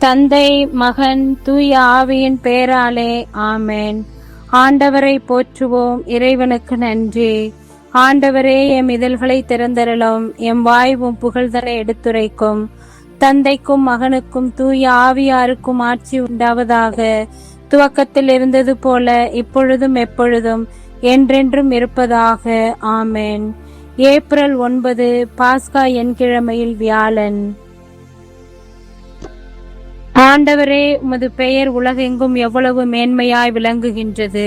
தந்தை, மகன், தூய ஆவியின் பேராலே ஆமேன். ஆண்டவரை போற்றுவோம். இறைவனுக்கு நன்றி. ஆண்டவரே, எம் இதழ்களை திறந்தருளும். எம் வாய்வும் புகழ்தலை எடுத்துரைக்கும். தந்தைக்கும் மகனுக்கும் தூய ஆவியாருக்கும் ஆட்சி உண்டாவதாக. துவக்கத்தில் இருந்தது போல இப்பொழுதும் எப்பொழுதும் என்றென்றும் இருப்பதாக. ஆமேன். ஏப்ரல் 9 பாஸ்கா என்கிழமையில் வியாழன். ஆண்டவரே, உமது பெயர் உலகெங்கும் எவ்வளவு மேன்மையாய் விளங்குகின்றது.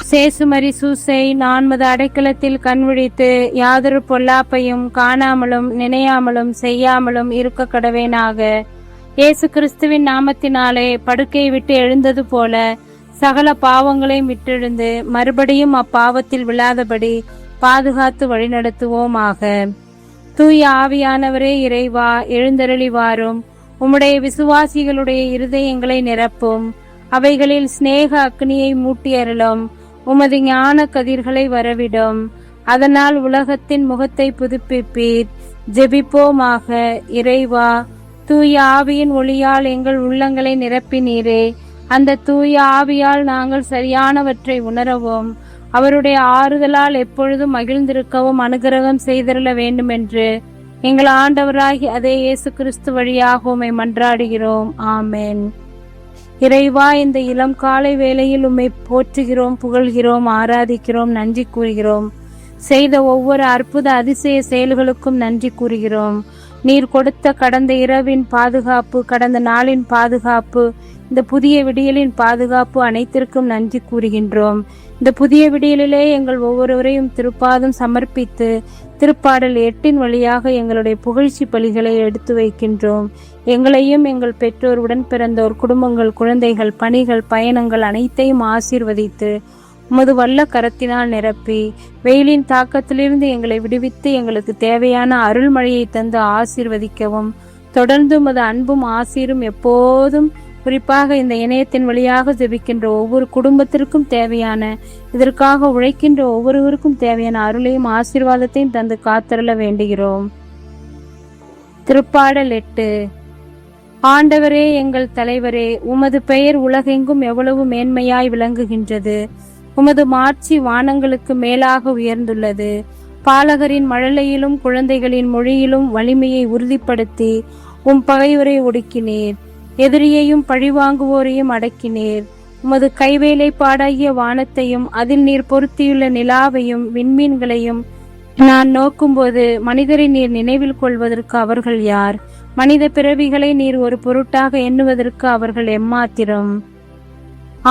சேசுமரி சூசை, நான் மது அடைக்கலத்தில் கண்விழித்து யாதொரு பொல்லாப்பையும் காணாமலும் நினையாமலும் செய்யாமலும் இருக்க கடவேனாக. இயேசு கிறிஸ்துவின் நாமத்தினாலே படுக்கையை விட்டு எழுந்தது போல சகல பாவங்களையும் விட்டெழுந்து மறுபடியும் அப்பாவத்தில் விழாதபடி பாதுகாத்து வழிநடத்துவோமாக. தூய ஆவியானவரே இறைவா, எழுந்தருளி வாரும். உம்முடைய விசுவாசிகளுடைய இருதயங்களை நிரப்பும். அவைகளில் சிநேக அக்னியை மூட்டி அருளும். உமது ஞான கதிர்களை வரவிடும். அதனால் உலகத்தின் முகத்தை புதுப்பிப்பீர். ஜெபிப்போமாக. இறைவா, தூய ஆவியின் ஒளியால் எங்கள் உள்ளங்களை நிரப்பினீரே. அந்த தூய ஆவியால் நாங்கள் சரியானவற்றை உணரவும் அவருடைய ஆறுதலால் எப்பொழுதும் மகிழ்ந்திருக்கவும் அனுகிரகம் செய்திருள வேண்டும் என்று எங்கள் ஆண்டவராகி அதே இயேசு கிறிஸ்து வழியாக உம்மை மன்றாடுகிறோம். ஆமேன். இறைவா, இந்த இளம் காலை வேளையில் உம்மை போற்றுகிறோம், புகழ்கிறோம், ஆராதிக்கிறோம், நன்றி கூறுகிறோம். செய்த ஒவ்வொரு அற்புத அதிசய செயல்களுக்கும் நன்றி கூறுகிறோம். நீர் கொடுத்த கடந்த இரவின் பாதுகாப்பு, கடந்த நாளின் பாதுகாப்பு, இந்த புதிய விடியலின் பாதுகாப்பு அனைத்திற்கும் நன்றி கூறுகின்றோம். இந்த புதிய விடியலிலே எங்கள் ஒவ்வொருவரையும் திருப்பாதம் சமர்ப்பித்து திருப்பாடல் 8 வழியாக எங்களுடைய புகழ்ச்சி பலிகளை எடுத்து வைக்கின்றோம். எங்களையும் எங்கள் பெற்றோர், உடன் பிறந்தோர், குடும்பங்கள், குழந்தைகள், பணிகள், பயணங்கள் அனைத்தையும் ஆசீர்வதித்து உமது வல்ல கரத்தினால் நிரப்பி வெயிலின் தாக்கத்திலிருந்து எங்களை விடுவித்து எங்களுக்கு தேவையான அருள்மழையை தந்து ஆசீர்வதிக்கவும், தொடர்ந்து உமது அன்பும் ஆசீரும் எப்போதும் குறிப்பாக இந்த இணையத்தின் வழியாக ஜெபிக்கின்ற ஒவ்வொரு குடும்பத்திற்கும் தேவையான, இதற்காக உழைக்கின்ற ஒவ்வொருவருக்கும் தேவையான அருளையும் ஆசீர்வாதத்தையும் தந்து காத்தருள வேண்டுகிறோம். திருப்பாடல் 8. ஆண்டவரே, எங்கள் தலைவரே, உமது பெயர் உலகெங்கும் எவ்வளவு மேன்மையாய் விளங்குகின்றது. உமது மாட்சி வானங்களுக்கு மேலாக உயர்ந்துள்ளது. பாலகரின் மழலையிலும் குழந்தைகளின் மொழியிலும் வலிமையை உறுதிப்படுத்தி உம் பகைவரை ஒடுக்கினீர். எதிரியையும் பழிவாங்குவோரையும் அடக்கினீர். உமது கைவேலைப்பாடாகிய வானத்தையும் அதில் நீர் பொருத்தியுள்ள நிலாவையும் விண்மீன்களையும் நான் நோக்கும்போது மனிதரை நீர் நினைவில் கொள்வதற்கு அவர்கள் யார்? மனித பிறவிகளை நீர் ஒரு பொருட்டாக எண்ணுவதற்கு அவர்கள் எம்மாத்திரம்?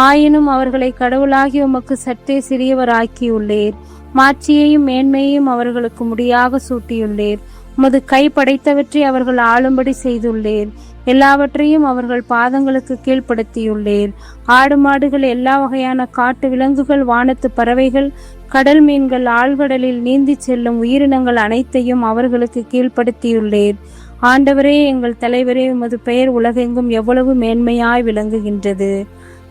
ஆயினும் அவர்களை கடவுளாகி உமக்கு சற்றே சிறியவராக்கியுள்ளீர். மாட்சியையும் மேன்மையையும் அவர்களுக்கு முடியாக சூட்டியுள்ளீர். உமது கை படைத்தவற்றை அவர்கள் ஆளும்படி செய்துள்ளீர். எல்லாவற்றையும் அவர்கள் பாதங்களுக்கு கீழ்ப்படுத்தியுள்ளீர். ஆடு மாடுகள், எல்லா வகையான காட்டு விலங்குகள், வானத்து பறவைகள், கடல் மீன்கள், ஆழ்கடலில் நீந்தி செல்லும் உயிரினங்கள் அனைத்தையும் அவர்களுக்கு கீழ்ப்படுத்தியுள்ளீர். ஆண்டவரே, எங்கள் தலைவரே, உமது பெயர் உலகெங்கும் எவ்வளவு மேன்மையாய் விளங்குகின்றது.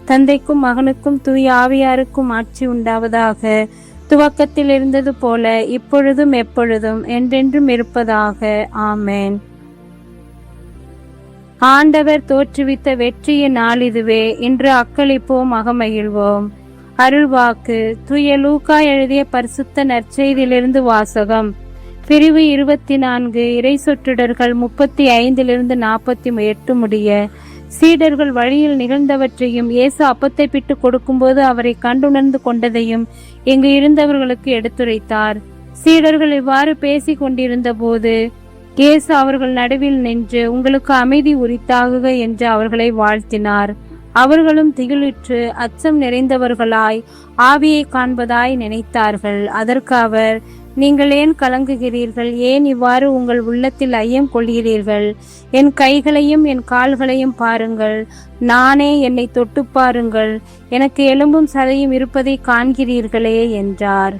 தந்தைக்கும் மகனுக்கும் தூய ஆவியாருக்கும் ஆட்சி உண்டாவதாக. துவக்கத்தில் இருந்தது போல இப்பொழுதும் எப்பொழுதும் என்றென்றும் இருப்பதாக. ஆமேன். ஆண்டவர் தோற்றுவித்த வெற்றியின் நாள் இதுவே. இன்று அக்களிப்போம், அகமகிழ்வோம். அருள்வாக்கு. தூய லூக்கா எழுதிய பரிசுத்த நற்செய்தியிலிருந்து வாசகம். பிரிவு 24. இறை சொற்றொடர்கள் 35 48 முடிய. சீடர்கள் வழியில் நிகழ்ந்தவற்றையும் இயேசு அப்பத்தை பிட்டு கொடுக்கும்போது அவரை கண்டுணர்ந்து கொண்டதையும் இங்கு இருந்தவர்களுக்கு எடுத்துரைத்தார். சீடர்கள் இவ்வாறு பேசிக் கொண்டிருந்த போது இயேசு அவர்கள் நடுவில் நின்று, உங்களுக்கு அமைதி உரித்தாகுக என்று அவர்களை வாழ்த்தினார். அவர்களும் திகிலுற்று அச்சம் நிறைந்தவர்களாய் ஆவியை காண்பதாய் நினைத்தார்கள். அதற்கு அவர், நீங்கள் ஏன் கலங்குகிறீர்கள்? ஏன் இவ்வாறு உங்கள் உள்ளத்தில் ஐயம் கொள்கிறீர்கள்? என் கைகளையும் என் கால்களையும் பாருங்கள். நானே, என்னை தொட்டு பாருங்கள். எனக்கு எலும்பும் சதையும் இருப்பதை காண்கிறீர்களே என்றார்.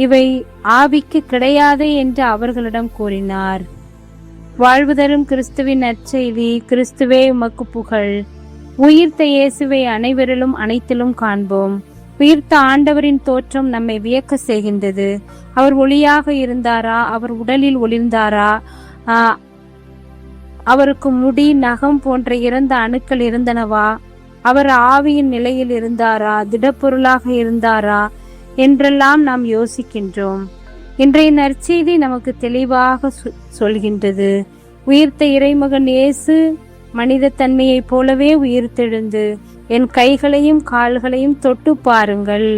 இவை ஆவிக்கு கிடையாதே என்று அவர்களிடம் கூறினார். வாழ்வு தரும் கிறிஸ்துவின் நற்செய்தி. கிறிஸ்துவே, உமக்கு புகழ். உயிர்த்த இயேசுவை அனைவரிலும் அனைத்திலும் காண்போம். உயிர்த்த ஆண்டவரின் தோற்றம் நம்மை வியக்க செய்கின்றது. அவர் ஒளியாக இருந்தாரா? அவர் உடலில் ஒளிர்ந்தாரா? அவருக்கு முடி நகம் போன்ற இறந்த அணுக்கள் இருந்தனவா? அவர் ஆவியின் நிலையில் இருந்தாரா? திடப்பொருளாக இருந்தாரா என்றெல்லாம் நாம் யோசிக்கின்றோம். இன்றைய நற்செய்தி நமக்கு தெளிவாக சொல்கின்றது. உயிர்த்த இறைமகன் இயேசு மனித தன்மையைப் போலவே உயிர்த்தெழுந்து என் கைகளையும் கால்களையும் தொட்டு பாருங்கள்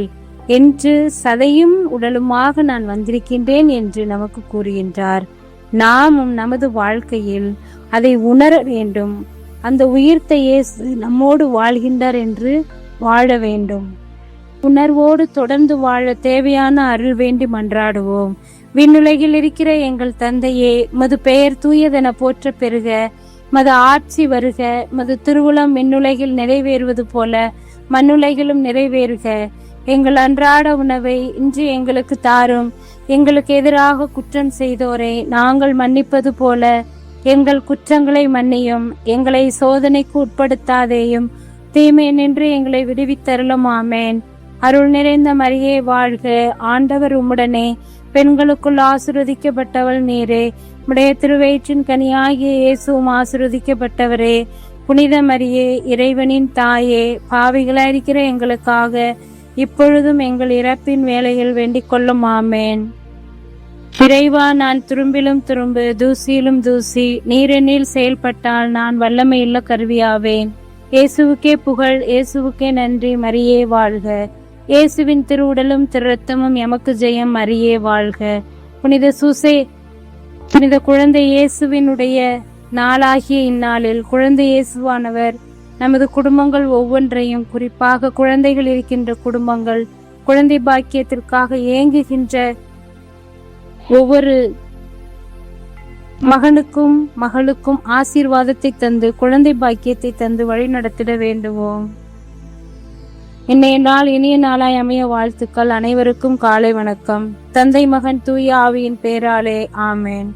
என்று சதையும் உடலுமாக நான் வந்திருக்கின்றேன் என்று நமக்கு கூறுகின்றார். நாமும் நமது வாழ்க்கையில் அதை உணர வேண்டும். அந்த உயிர்த்த இயேசு நம்மோடு வாழ்கின்றார் என்று வாழ வேண்டும். உணர்வோடு தொடர்ந்து வாழ தேவையான அருள் வேண்டி மன்றாடுவோம். விண்ணுலகில் இருக்கிற எங்கள் தந்தையே, மது பெயர் தூயதென போற்ற பெறுக. மது ஆட்சி வருக. மது திருவுளம் விண்ணுலகில் நிறைவேறுவது போல மண்ணுலகிலும் நிறைவேறுக. எங்கள் அன்றாட உணவை இன்று எங்களுக்கு தாரும். எங்களுக்கு எதிராக குற்றம் செய்தோரை நாங்கள் மன்னிப்பது போல எங்கள் குற்றங்களை மன்னியும். எங்களை சோதனைக்கு உட்படுத்தாதேயும், தீமை நின்று எங்களை விடுவித்தருளும். ஆமேன். அருள் நிறைந்த மரியே வாழ்க. ஆண்டவர் உம்முடனே, பெண்களுக்குள் ஆசீர்வதிக்கப்பட்டவள் நீரே. உடைய திருவயிற்றின் கனியாகிய இயேசுவும் ஆசீர்வதிக்கப்பட்டவரே. புனித மரியே, இறைவனின் தாயே, பாவிகளாயிருக்கிற எங்களுக்காக இப்பொழுதும் எங்கள் இறப்பின் வேளையில் வேண்டிக் கொள்ளும். ஆமேன். இறைவா, நான் துரும்பிலும் துரும்பு, தூசியிலும் தூசி. நீரெண்ணில் செயல்பட்டால் நான் வல்லமையுள்ள கருவியாவேன். இயேசுவுக்கே புகழ், இயேசுவுக்கே நன்றி. மரியே வாழ்க. இயேசுவின் திருவுடலும் திரு ரத்தமும் எமக்கு ஜெயம். மரியே வாழ்க. புனித சூசை, புனித குழந்தை இயேசுவினுடைய நாளாகிய இந்நாளில் குழந்தை இயேசுவானவர் நமது குடும்பங்கள் ஒவ்வொன்றையும், குறிப்பாக குழந்தைகள் இருக்கின்ற குடும்பங்கள், குழந்தை பாக்கியத்திற்காக ஏங்குகின்ற ஒவ்வொரு மகனுக்கும் மகளுக்கும் ஆசீர்வாதத்தை தந்து குழந்தை பாக்கியத்தை தந்து வழி நடத்திட வேண்டுவோம். இன்றைய நாள் இனிய நாளாய் அமைய வாழ்த்துக்கள். அனைவருக்கும் காலை வணக்கம். தந்தை மகன் தூய ஆவியின் பேராலே. ஆமேன்.